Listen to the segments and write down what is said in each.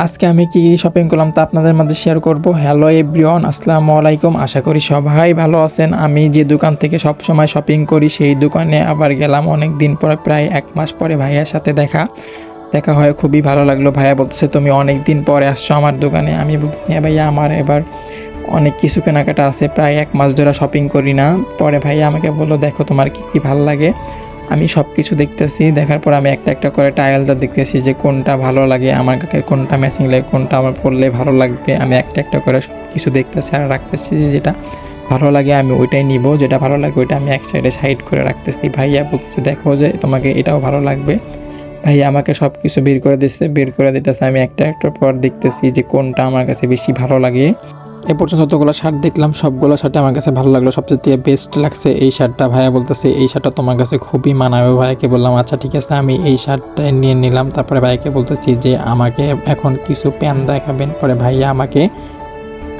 আজকে আমি কি শপিং করলাম তা আপনাদের মাঝে শেয়ার করব। হ্যালো এভরিওয়ান, আসসালামু আলাইকুম। আশা করি সবাই ভালো আছেন। আমি যে দোকান থেকে সবসময় শপিং করি সেই দোকানে আবার গেলাম অনেক দিন পরে, প্রায় 1 মাস পরে ভাইয়ার সাথে দেখা হয়। খুবই ভালো লাগলো। ভাইয়া বলতেছে তুমি অনেক দিন পরে আসছো আমার দোকানে। আমি বলতেছি হ্যাঁ ভাইয়া, আমার এবার অনেক কিছু কেনাকাটা আছে, প্রায় 1 মাস ধরে শপিং করি না। পরে ভাইয়া আমাকে বললো দেখো তোমার কী কী ভাল লাগে। আমি সব কিছু দেখতেছি, দেখার পর আমি একটা একটা করে টাইলটা দেখতেছি যে কোনটা ভালো লাগে আমার কাছে, কোনটা ম্যাচিং লাগে, কোনটা আমার পরলে ভালো লাগবে। আমি একটা একটা করে সব কিছু দেখতেছি আর রাখতেছি, যেটা ভালো লাগে আমি ওইটাই নিব, যেটা ভালো লাগে ওইটা আমি এক সাইডে সাইড করে রাখতেছি। ভাইয়া বলতেছে দেখো যে তোমাকে এটাও ভালো লাগবে। ভাইয়া আমাকে সব কিছু বের করে দিতেছে। আমি একটা একটার পর দেখতেছি যে কোনটা আমার কাছে বেশি ভালো লাগে। এ পর্যন্ত যতগুলো শার্ট দেখলাম সবগুলো শার্টে আমার কাছে ভালো লাগলো। সবচেয়ে বেস্ট লাগছে এই শার্টটা। ভাইয়া বলতেছে এই শার্টটা তোমার কাছে খুবই মানাবে। ভাইয়াকে বললাম আচ্ছা ঠিক আছে, আমি এই শার্টটা নিয়ে নিলাম। তারপরে ভাইয়াকে বলতেছি যে আমাকে এখন কিছু প্যান্ট দেখাবেন। পরে ভাইয়া আমাকে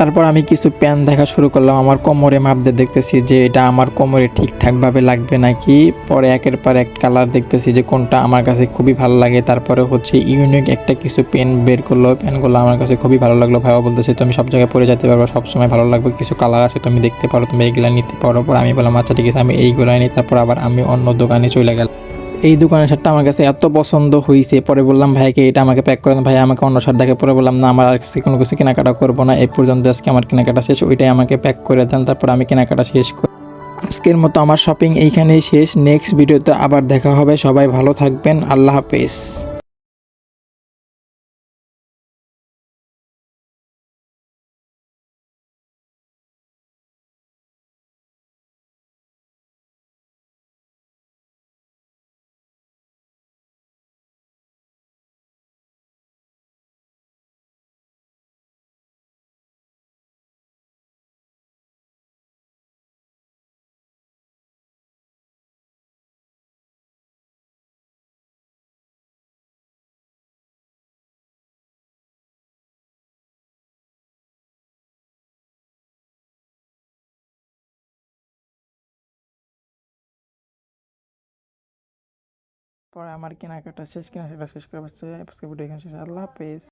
তারপর আমি কিছু প্যান্ট দেখা শুরু করলাম। আমার কোমরে মাপ দিয়ে দেখতেছি যে এটা আমার কোমরে ঠিকঠাকভাবে লাগবে নাকি। পরে একের পর এক কালার দেখতেছি যে কোনটা আমার কাছে খুবই ভালো লাগে। তারপরে হচ্ছে ইউনিক একটা কিছু পেন বের করলো, পেনগুলো আমার কাছে খুবই ভালো লাগলো। ভাইয়া বলতেছে তুমি সব জায়গায় পরে যেতে পারবে, সবসময় ভালো লাগবে, কিছু কালার আছে তুমি দেখতে পারো, তুমি এইগুলা নিতে পারো। পরে আমি বললাম আচ্ছা ঠিক আছে, আমি এইগুলাই নিই। তারপর আবার আমি অন্য দোকানে চলে গেলাম। এই দোকানের শার্টটা আমার কাছে এত পছন্দ হইছে, পরে বললাম ভাইকে এটা আমাকে প্যাক করে দেন। ভাই আমাকে অন্য শার্ট দেখে, পরে বললাম না আমার আর কোনো কিছু কেনাকাটা করবো না, এই পর্যন্ত আজকে আমার কেনাকাটা শেষ, ওইটাই আমাকে প্যাক করে দেন। তারপর আমি কেনাকাটা শেষ করি। আজকের মতো আমার শপিং এইখানেই শেষ। নেক্সট ভিডিওতে আবার দেখা হবে। সবাই ভালো থাকবেন। আল্লাহ হাফেজ। পরে আমার কেনাকাটা শেষ, কেনাকাটা শেষ করে আজকে ভিডিও এখানে শেষ। আল্লাহ হাফেজ।